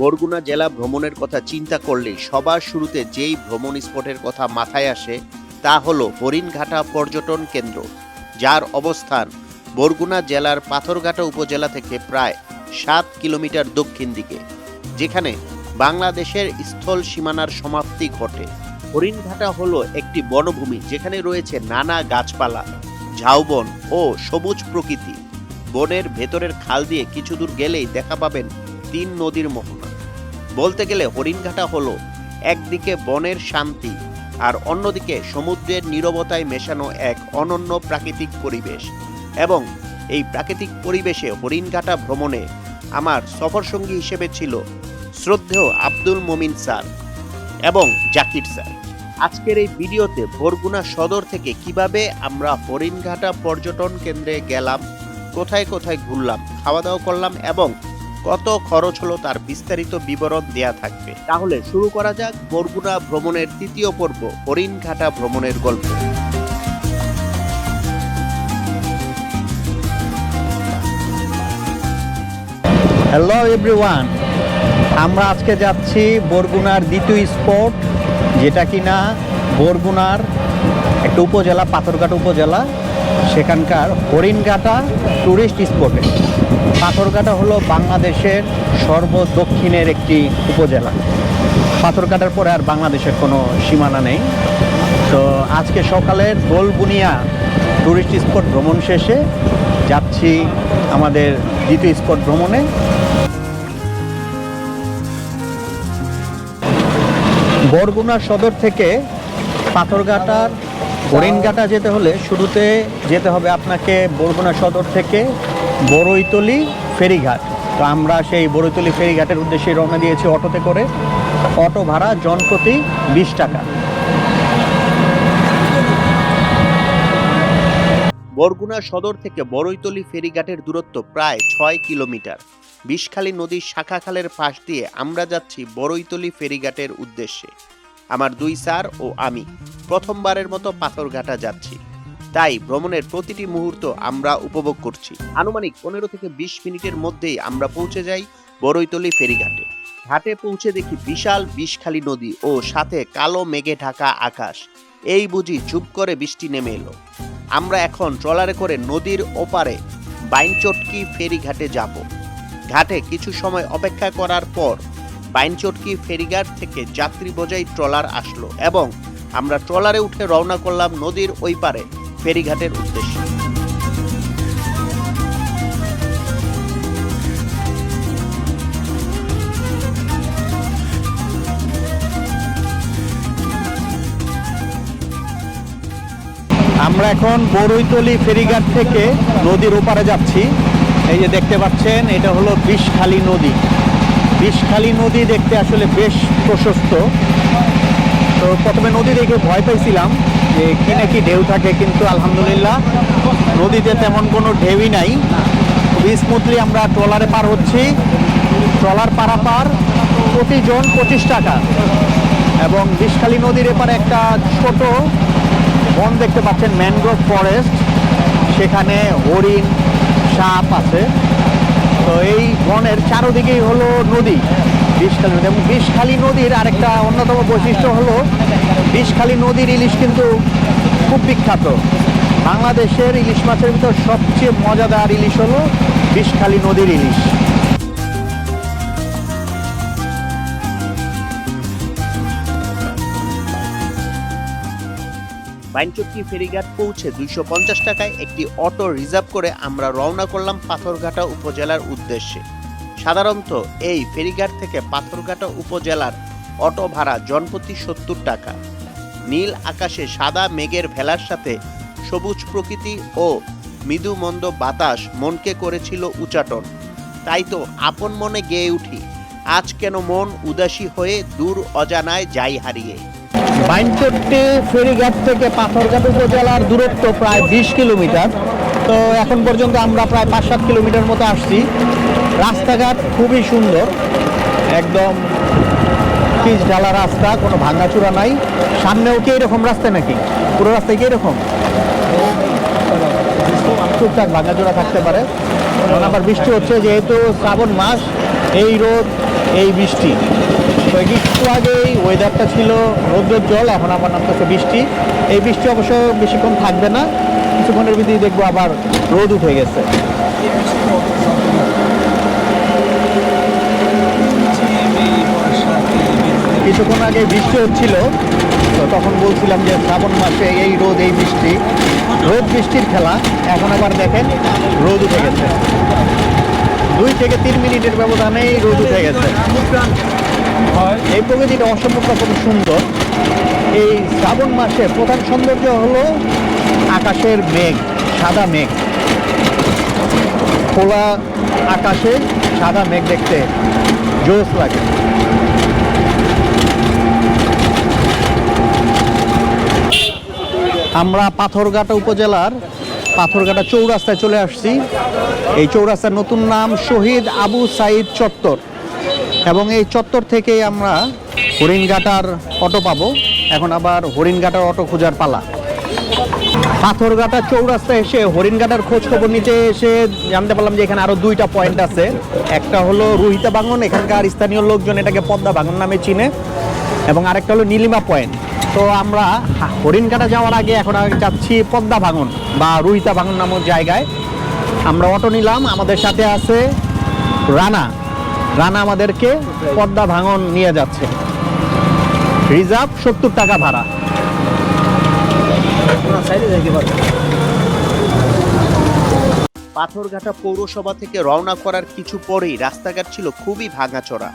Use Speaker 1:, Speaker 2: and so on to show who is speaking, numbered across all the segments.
Speaker 1: বরগুনা জেলা ভ্রমণের কথা চিন্তা করলে সবার শুরুতে যেই ভ্রমণ স্পটের কথা মাথায় আসে তা হলো হরিণঘাটা পর্যটন কেন্দ্র, যার অবস্থান বরগুনা জেলার পাথরঘাটা উপজেলা থেকে প্রায় 7 কিলোমিটার দক্ষিণ দিকে, যেখানে বাংলাদেশের স্থল সীমানার সমাপ্তি ঘটে। হরিণঘাটা হলো একটি বনভূমি যেখানে রয়েছে নানা গাছপালা, ঝাউবন ও সবুজ প্রকৃতি। বনের ভেতরের খাল দিয়ে কিছু দূর গেলেই দেখা পাবেন 3 নদীর মোহনা। বলতে গেলে হরিণঘাটা হলো একদিকে বনের শান্তি আর অন্যদিকে সমুদ্রের নীরবতায় মেশানো এক অনন্য প্রাকৃতিক পরিবেশ। এবং এই প্রাকৃতিক পরিবেশে হরিণঘাটা ভ্রমণে আমার সফরসঙ্গী হিসেবে ছিল শ্রদ্ধেয় আব্দুল মমিন স্যার এবং জাকির স্যার। আজকের এই ভিডিওতে বরগুনা সদর থেকে কিভাবে আমরা হরিণঘাটা পর্যটন কেন্দ্রে গেলাম, কোথায় কোথায় ঘুরলাম, খাওয়া দাওয়া করলাম এবং কত খরচ হলো তার বিস্তারিত বিবরণ দেয়া থাকবে। তাহলে শুরু করা যাক বরগুনা ভ্রমণের 3য় পর্ব, হরিণঘাটা ভ্রমণের গল্প।
Speaker 2: হ্যালো এভরিওয়ান, আমরা আজকে যাচ্ছি বরগুনার দ্বিতীয় স্পট, যেটা কিনা বরগুনার একটা উপজেলা, পাথরঘাটা উপজেলা, সেখানকার হরিণঘাটা ট্যুরিস্ট স্পটে। পাথরঘাটা হলো বাংলাদেশের সর্বদক্ষিণের একটি উপজেলা। পাথরঘাটার পরে আর বাংলাদেশের কোনো সীমানা নেই। তো আজকে সকালের দোলবুনিয়া ট্যুরিস্ট স্পট ভ্রমণ শেষে যাচ্ছি আমাদের দ্বিতীয় স্পট ভ্রমণে। বরগুনা সদর থেকে পাথরঘাটার হরিণঘাটা যেতে হলে শুরুতে যেতে হবে আপনাকে বরগুনা সদর থেকে বড়ইতলি ফেরিঘাট। তো আমরা সেই বড়ইতলি ফেরিঘাটের উদ্দেশ্যে রওনা দিয়েছি অটোতে করে। অটো ভাড়া জনপ্রতি 20 টাকা।
Speaker 1: বরগুনা সদর থেকে বড়ইতলি ফেরিঘাটের দূরত্ব প্রায় 6 কিলোমিটার। বিষখালী নদীর শাখা খালের পাশ দিয়ে আমরা যাচ্ছি বড়ইতলি ফেরিঘাটের উদ্দেশ্যে। আমার 2 স্যার ও আমি প্রথমবারের মতো পাথরঘাটা যাচ্ছি, তাই ভ্রমণের প্রতিটি মুহূর্ত আমরা উপভোগ করছি। আনুমানিক 15 থেকে 20 মিনিটের মধ্যেই আমরা পৌঁছে যাই বড়ইতলি ফেরিঘাটে। ঘাটে পৌঁছে দেখি বিশাল বিষখালী নদী ও সাথে কালো মেঘে ঢাকা আকাশ। এই বুঝি চুপ করে বৃষ্টি নেমে এলো। আমরা এখন ট্রলারে করে নদীর ওপারে বাইনচটকি ফেরিঘাটে যাব। ঘাটে কিছু সময় অপেক্ষা করার পর বাইনচটকি ফেরিঘাট থেকে যাত্রী বোঝাই ট্রলার আসলো এবং আমরা ট্রলারে উঠে রওনা করলাম নদীর ওই পারে ফেরিঘাটের উদ্দেশ্যে।
Speaker 2: আমরা এখন বড়ইতলি ফেরিঘাট থেকে নদীর ওপারে যাচ্ছি। এই যে দেখতে পাচ্ছেন, এটা হলো বিষখালী নদী। বিষখালী নদী দেখতে আসলে বেশ প্রশস্ত। তো প্রথমে নদী দেখে ভয় পাইছিলাম যে কি নাকি ঢেউ থাকে, কিন্তু আলহামদুলিল্লাহ নদীতে তেমন কোনো ঢেউই নাই। খুবই স্মুথলি আমরা ট্রলারে পার হচ্ছি। ট্রলার পারাপার প্রতিজন 25 টাকা। এবং বিষখালী নদীর এপারে একটা ছোট বন দেখতে পাচ্ছেন, ম্যানগ্রোভ ফরেস্ট। সেখানে হরিণ, সাপ আছে। তো এই বনের চারদিকেই হলো নদী, বিষখালী নদী। এবং বিষখালী নদীর আরেকটা অন্যতম বৈশিষ্ট্য হলো বিষখালী নদীর ইলিশ কিন্তু খুব বিখ্যাত। বাংলাদেশের ইলিশ মাছের ভিতর সবচেয়ে মজাদার ইলিশ হলো বিষখালী নদীর ইলিশ।
Speaker 1: বাইনচটকি ফেরিঘাট পৌঁছে 250 টাকায় একটি অটো রিজার্ভ করে আমরা রওনা করলাম পাথরঘাটা উপজেলার উদ্দেশ্যে। সাধারণত এই ফেরিঘাট থেকে পাথরঘাটা উপজেলার অটো ভাড়া জনপ্রতি 70 টাকা। নীল আকাশে সাদা মেঘের ভেলার সাথে সবুজ প্রকৃতি ও মৃদু মন্দ বাতাস মনকে করেছিল উচাটন। তাই তো আপন মনে গেয়ে উঠি, আজ কেন মন উদাসী হয়ে দূর অজানায় যাই হারিয়ে।
Speaker 2: বাইনচট্টি ফেরিঘাট থেকে পাথরঘাটা উপজেলার দূরত্ব প্রায় 20 কিলোমিটার। তো এখন পর্যন্ত আমরা প্রায় 5-7 কিলোমিটার মতো আসছি। রাস্তাঘাট খুবই সুন্দর, একদম পিচ ঢালা রাস্তা, কোনো ভাঙাচুরা নাই। সামনেও কি এরকম রাস্তা নাকি? পুরো রাস্তায় কি এরকম? টুকটাক ভাঙাচুরা থাকতে পারে। কারণ আবার বৃষ্টি হচ্ছে, যেহেতু শ্রাবণ মাস, এই রোদ এই বৃষ্টি। তো একটু আগেই ওয়েদারটা ছিল রৌদ্রোজ্জ্বল, এখন আবার নামতেছে বৃষ্টি। এই বৃষ্টি অবশ্য বেশিক্ষণ থাকবে না, কিছুক্ষণের ভিতরেই দেখবো আবার রোদ উঠে গেছে। কিছুক্ষণ আগে বৃষ্টি হচ্ছিল, তো তখন বলছিলাম যে শ্রাবণ মাসে এই রোদ এই বৃষ্টি, রোদ বৃষ্টির খেলা। এখন আবার দেখেন রোদ উঠে গেছে, 2 থেকে 3 মিনিটের ব্যবধানেই রোদ উঠে গেছে। এই প্রকৃতিটা অসম্ভব রকম সুন্দর। এই শ্রাবণ মাসে প্রধান সৌন্দর্য হলো আকাশের মেঘ, সাদা মেঘ, খোলা আকাশে সাদা মেঘ দেখতে জোশ লাগে। আমরা পাথরঘাটা উপজেলার পাথরঘাটা চৌরাস্তায় চলে আসছি। এই চৌরাস্তার নতুন নাম শহীদ আবু সাইদ চত্বর, এবং এই চত্বর থেকেই আমরা হরিণঘাটার অটো পাবো। এখন আবার হরিণঘাটার অটো খোঁজার পালা। পাথরঘাটা চৌরাস্তায় এসে হরিণঘাটার খোঁজ খবর নিতে এসে জানতে পারলাম যে এখানে আরো 2টা পয়েন্ট আছে। একটা হলো রুহিতা ভাঙন, এখানকার স্থানীয় লোকজন এটাকে পদ্মা ভাঙন নামে চিনে, এবং আরেকটা হলো নীলিমা পয়েন্ট। তো আমরা হরিণঘাটা যাওয়ার আগে এখন যাচ্ছি পদ্মা ভাঙন বা রুহিতা ভাঙন নামক জায়গায়। আমরা অটো নিলাম, আমাদের সাথে আছে রানা। রানা আমাদেরকে পদ্মা ভাঙন নিয়ে যাচ্ছে, রিজার্ভ 70 টাকা ভাড়া।
Speaker 1: পাথরঘাটা পৌরসভা থেকে রওনা করার কিছু পরেই রাস্তাঘাট ছিল খুবই ভাঙাচোরা।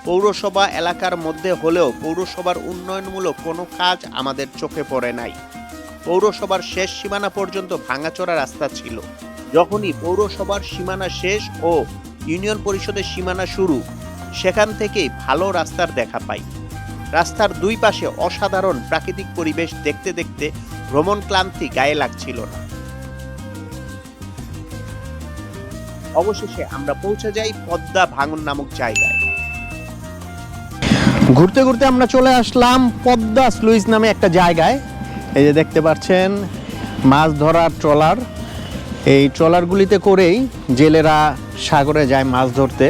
Speaker 1: পৌরসভা এলাকার মধ্যে হলেও পৌরসভার উন্নয়নমূলক কোনো কাজ আমাদের চোখে পড়ে নাই। পৌরসভার শেষ সীমানা পর্যন্ত ভাঙাচোরা রাস্তা ছিল। যখনই পৌরসভার সীমানা শেষ ও ইউনিয়ন পরিষদের সীমানা শুরু, সেখান থেকেই ভালো রাস্তার দেখা পাই। রাস্তার 2 পাশে অসাধারণ প্রাকৃতিক পরিবেশ দেখতে দেখতে ভ্রমণ ক্লান্তি গায়ে লাগছিল না। অবশেষে আমরা পৌঁছে যাই পদ্মা ভাঙন নামক জায়গায়।
Speaker 2: ঘুরতে ঘুরতে আমরা চলে আসলাম পদ্মা স্লুইস নামে একটা জায়গায়। এই যে দেখতে পাচ্ছেন মাছ ধরার ট্রলার। এই ট্রলারগুলিতে করেই জেলেরা সাগরে যায় মাছ ধরতে,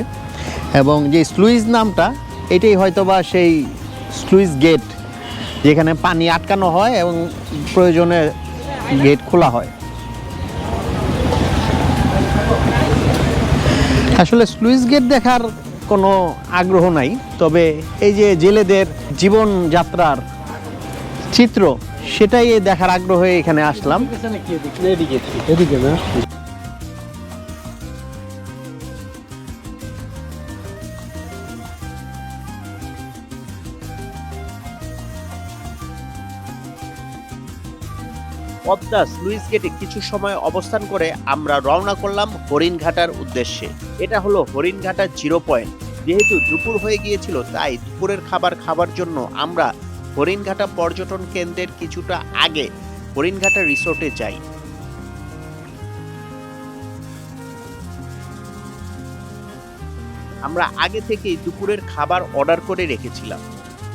Speaker 2: এবং যে স্লুইস নামটা এটাই হয়তোবা সেই স্লুইস গেট যেখানে পানি আটকানো হয় এবং প্রয়োজনে গেট খোলা হয়। আসলে স্লুইস গেট দেখার কোনো আগ্রহ নাই, তবে এই যে জেলেদের জীবনযাত্রার চিত্র সেটাই দেখার আগ্রহে এখানে আসলাম।
Speaker 1: পদ্মা স্লুইস গেটে কিছু সময় অবস্থান করে আমরা রওনা করলাম হরিণঘাটার উদ্দেশ্যে। এটা হলো হরিণঘাটা 0 পয়েন্ট। যেহেতু দুপুর হয়ে গিয়েছিল, তাই দুপুরের খাবার খাবার জন্য আমরা হরিণঘাটা পর্যটন কেন্দ্রের কিছুটা আগে হরিণঘাটা রিসোর্টে যাই। আমরা আগে থেকেই দুপুরের খাবার অর্ডার করে রেখেছিলাম।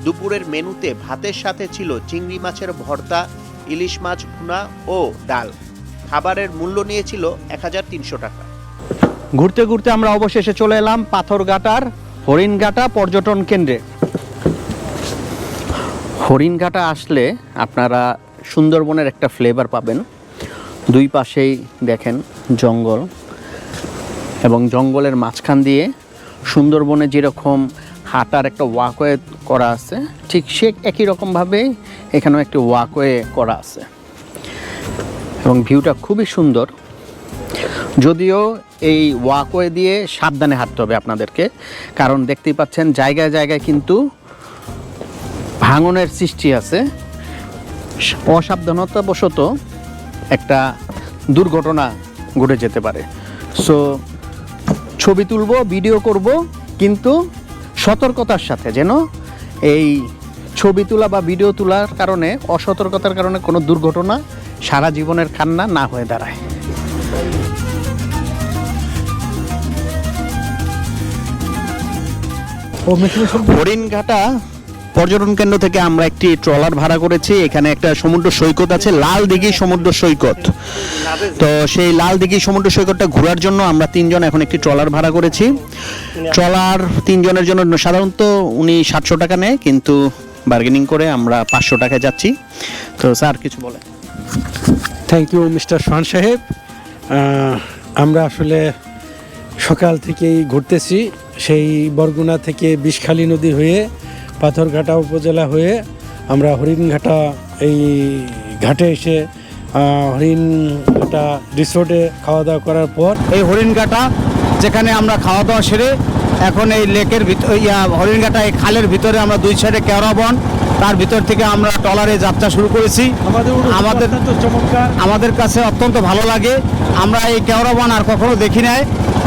Speaker 1: দুপুরের মেনুতে ভাতের সাথে ছিল চিংড়ি মাছের ভর্তা, ইলিশ মাছ ভুনা ও ডাল। খাবারের মূল্য নিয়েছিল 1300 টাকা।
Speaker 2: ঘুরতে ঘুরতে আমরা অবশেষে চলে এলাম পাথরঘাটার হরিণঘাটা পর্যটন কেন্দ্রে। হরিণঘাটা আসলে আপনারা সুন্দরবনের একটা ফ্লেভার পাবেন। 2 পাশেই দেখেন জঙ্গল, এবং জঙ্গলের মাঝখান দিয়ে সুন্দরবনে যেরকম হাঁটার একটা ওয়াকওয়ে করা আছে, ঠিক সে একই রকমভাবেই এখানেও একটি ওয়াকওয়ে করা আছে, এবং ভিউটা খুবই সুন্দর। যদিও এই ওয়াকওয়ে দিয়ে সাবধানে হাঁটতে হবে আপনাদেরকে, কারণ দেখতেই পাচ্ছেন জায়গায় জায়গায় কিন্তু ভাঙনের সৃষ্টি আছে। অসাবধানতাবশত একটা দুর্ঘটনা ঘটে যেতে পারে। সো ছবি তুলব, ভিডিও করব, কিন্তু সতর্কতার সাথে, যেন এই ছবি তোলা বা ভিডিও তোলার কারণে, অসতর্কতার কারণে কোনো দুর্ঘটনা সারা জীবনের কান্না না হয়ে দাঁড়ায়। হরিণঘাটা পর্যটন কেন্দ্র থেকে আমরা একটি ট্রলার ভাড়া করেছি। এখানে একটা সমুদ্র সৈকত আছে, লাল দিঘি সমুদ্র সৈকত। তো সেই লাল দিঘি সমুদ্র সৈকতটা ঘোরার জন্য আমরা তিনজন এখন একটি ট্রলার ভাড়া করেছি। ট্রলার তিনজনের জন্য সাধারণত উনি 700 টাকা নেয়, কিন্তু বার্গেনিং করে আমরা 500 টাকায় যাচ্ছি। তো স্যার কিছু বলে।
Speaker 3: থ্যাংক ইউ মিস্টার সোহান সাহেব। আমরা আসলে সকাল থেকেই ঘুরতেছি, সেই বরগুনা থেকে বিষখালী নদী হয়ে পাথরঘাটা উপজেলা হয়ে আমরা হরিণঘাটা এই ঘাটে এসে হরিণঘাটা রিসোর্টে খাওয়া দাওয়া করার পর
Speaker 2: এই হরিণঘাটা যেখানে আমরা খাওয়া দাওয়া সেরে এখন এই লেকের ভিতর হরিণঘাটা এই খালের ভিতরে আমরা দুই সাইডে কেওড়া বন, তার ভিতর থেকে আমরা ট্রলারে যাত্রা শুরু করেছি। আমাদের কাছে অত্যন্ত ভালো লাগে। আমরা এই কেওড়া বন আর কখনো দেখি নাই।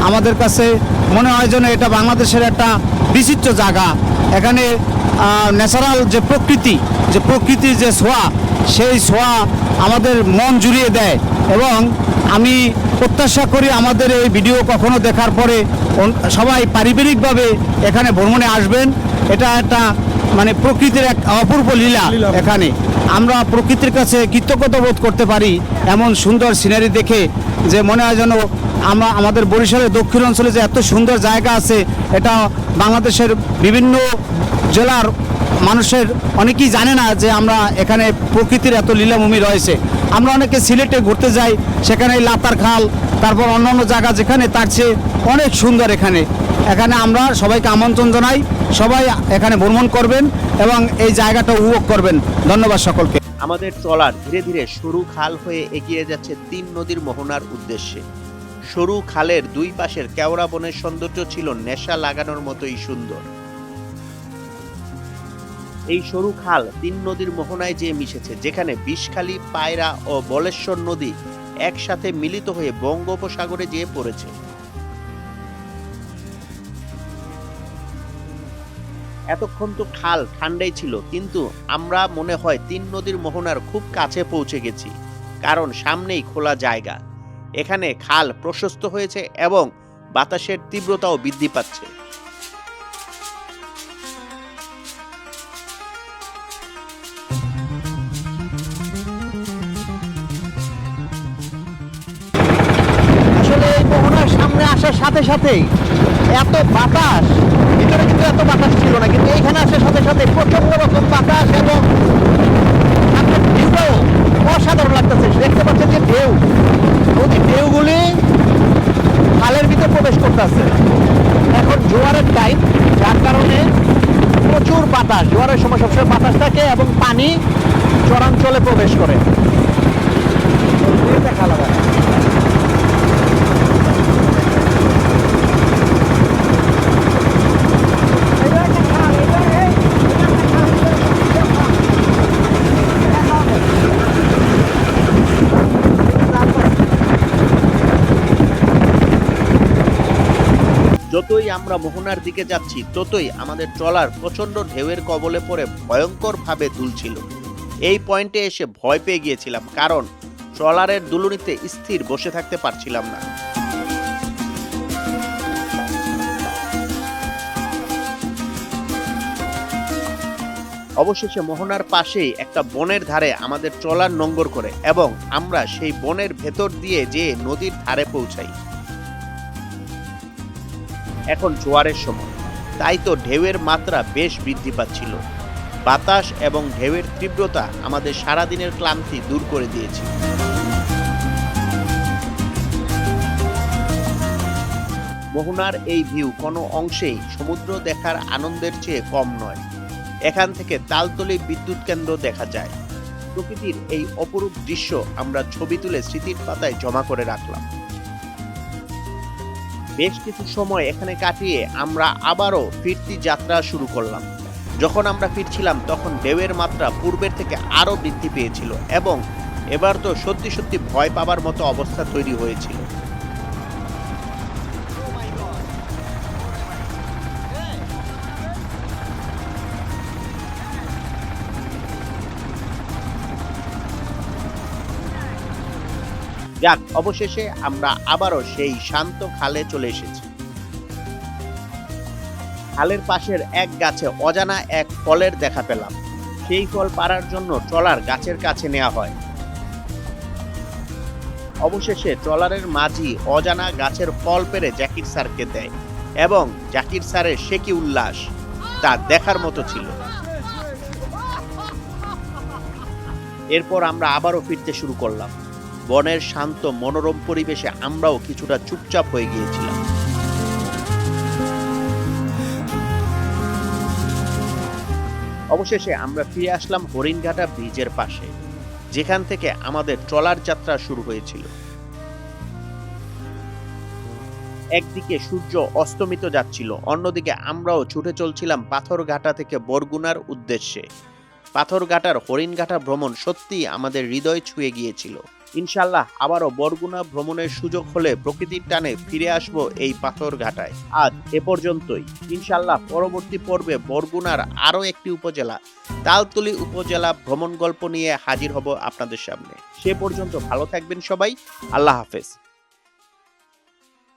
Speaker 2: আমাদের কাছে মনে হয় যেন এটা বাংলাদেশের একটা বিচিত্র জায়গা। এখানে ন্যাচারাল যে প্রকৃতির যে ছোঁয়া, সেই ছোঁয়া আমাদের মন জুড়িয়ে দেয়। এবং আমি প্রত্যাশা করি আমাদের এই ভিডিও কখনো দেখার পরে সবাই পারিবারিকভাবে এখানে ভ্রমণে আসবেন। এটা একটা মানে প্রকৃতির এক অপূর্ব লীলা। এখানে আমরা প্রকৃতির কাছে কৃতজ্ঞতা বোধ করতে পারি এমন সুন্দর সিনারি দেখে, যে মনে হয় যেন আমরা আমাদের বরিশালের দক্ষিণ অঞ্চলে যে এত সুন্দর জায়গা আছে, এটা বাংলাদেশের বিভিন্ন জেলার মানুষের অনেকেই জানে না যে আমরা এখানে প্রকৃতির এত লীলাভূমি রয়েছে। আমরা অনেকে সিলেটে ঘুরতে যাই, সেখানে লাতার খাল, তারপর অন্যান্য জায়গা যেখানে তার চেয়ে অনেক সুন্দর এখানে। আমরা সবাইকে আমন্ত্রণ জানাই, সবাই এখানে ভ্রমণ করবেন এবং এই জায়গাটা উপভোগ করবেন। ধন্যবাদ সকলকে।
Speaker 1: আমাদের ট্রলার ধীরে ধীরে সরু খাল হয়ে এগিয়ে যাচ্ছে 3 নদীর মোহনার উদ্দেশ্যে। সরু খালের দুই পাশের কেওড়া বনের সৌন্দর্য ছিল নেশা লাগানোর মতোই সুন্দর। এই সরু খাল 3 নদীর মোহনায় যেয়ে মিশেছে, যেখানে বিষখালী, পায়রা ও বলেশ্বর নদী একসাথে মিলিত হয়ে বঙ্গোপসাগরে যেয়ে পড়েছে। এতক্ষণ তো খাল ঠান্ডাই ছিল, কিন্তু আমরা মনে হয় 3 নদীর মোহনার খুব কাছে পৌঁছে গেছি, কারণ সামনেই খোলা জায়গা। এখানে খাল প্রশস্ত হয়েছে এবং বাতাসের তীব্রতাও বৃদ্ধি পাচ্ছে।
Speaker 2: আসলে এই মোহনার সামনে আসার সাথে সাথেই এত বাতাস, ভিতরে কিন্তু এত বাতাস ছিল না, কিন্তু এখানে আসার সাথে সাথে প্রচন্ড রকম বাতাস এবং ভিউটাও অসাধারণ লাগতেছে। দেখতে পাচ্ছেন যে নদীর ঢেউগুলি খালের ভিতরে প্রবেশ করতেছে। এখন জোয়ারের টাইম, যার কারণে প্রচুর বাতাস, জোয়ারের সময় সবসময় বাতাস থাকে এবং পানি চরাঞ্চলে প্রবেশ করে। দেখা লাগে
Speaker 1: যতই আমরা মোহনার দিকে যাচ্ছি, ততই আমাদের ট্রলার প্রচন্ড ঢেউয়ের কবলে পড়ে ভয়ঙ্কর ভাবে দুলছিল। এই পয়েন্টে এসে ভয় পেয়ে গিয়েছিলাম, কারণ ট্রলারের দুলুনিতে স্থির বসে থাকতে পারছিলাম না। অবশেষে মোহনার পাশেই একটা বনের ধারে আমাদের ট্রলার নোঙ্গর করে এবং আমরা সেই বনের ভেতর দিয়ে যেয়ে নদীর ধারে পৌঁছাই। এখন জোয়ারের সময়, তাই তো ঢেউয়ের মাত্রা বেশ বৃদ্ধি পাচ্ছিল। বাতাস এবং ঢেউয়ের তীব্রতা আমাদের সারাদিনের ক্লান্তি দূর করে দিয়েছে। মোহনার এই ভিউ কোনো অংশেই সমুদ্র দেখার আনন্দের চেয়ে কম নয়। এখান থেকে তালতলী বিদ্যুৎ কেন্দ্র দেখা যায়। প্রকৃতির এই অপরূপ দৃশ্য আমরা ছবি তুলে স্মৃতির পাতায় জমা করে রাখলাম। বেশ কিছু সময় এখানে কাটিয়ে আমরা আবারও ফিরতি যাত্রা শুরু করলাম। যখন আমরা ফিরছিলাম তখন ঢেউয়ের মাত্রা পূর্বের থেকে আরো বৃদ্ধি পেয়েছিল এবং এবার তো সত্যি সত্যি ভয় পাবার মতো অবস্থা তৈরি হয়েছিল। যাক, অবশেষে আমরা আবারও সেই শান্ত খালে চলে এসেছি। খালের পাশের এক গাছে অজানা এক ফলের দেখা পেলাম। সেই ফল পাড়ার জন্য ট্রলার গাছের কাছে নেওয়া হয়। অবশেষে ট্রলারের মাঝি অজানা গাছের ফল পেরে জাকির স্যারকে দেয় এবং জাকির স্যারের সে কি উল্লাস, তা দেখার মতো ছিল। এরপর আমরা আবারও ফিরতে শুরু করলাম। বনের শান্ত মনোরম পরিবেশে আমরাও কিছুটা চুপচাপ হয়ে গিয়েছিলাম। অবশেষে আমরা ফিরে আসলাম হরিণঘাটা ব্রিজের পাশে, যেখান থেকে আমাদের ট্রলার যাত্রা শুরু হয়েছিল। একদিকে সূর্য অস্তমিত যাচ্ছিল, অন্যদিকে আমরাও ছুটে চলছিলাম পাথরঘাটা থেকে বরগুনার উদ্দেশ্যে। পাথরঘাটার হরিণঘাটা ভ্রমণ সত্যিই আমাদের হৃদয় ছুঁয়ে গিয়েছিল। ইনশাল্লাহ আবারও বরগুনা ভ্রমণের সুযোগ হলে প্রকৃতির টানে ফিরে আসব এই পাথরঘাটায়। আজ এ পর্যন্তই। ইনশাল্লাহ পরবর্তী পর্বে বরগুনার আরও একটি উপজেলা, তালতলী উপজেলা ভ্রমণ গল্প নিয়ে হাজির হব আপনাদের সামনে। সে পর্যন্ত ভালো থাকবেন সবাই। আল্লাহ হাফেজ।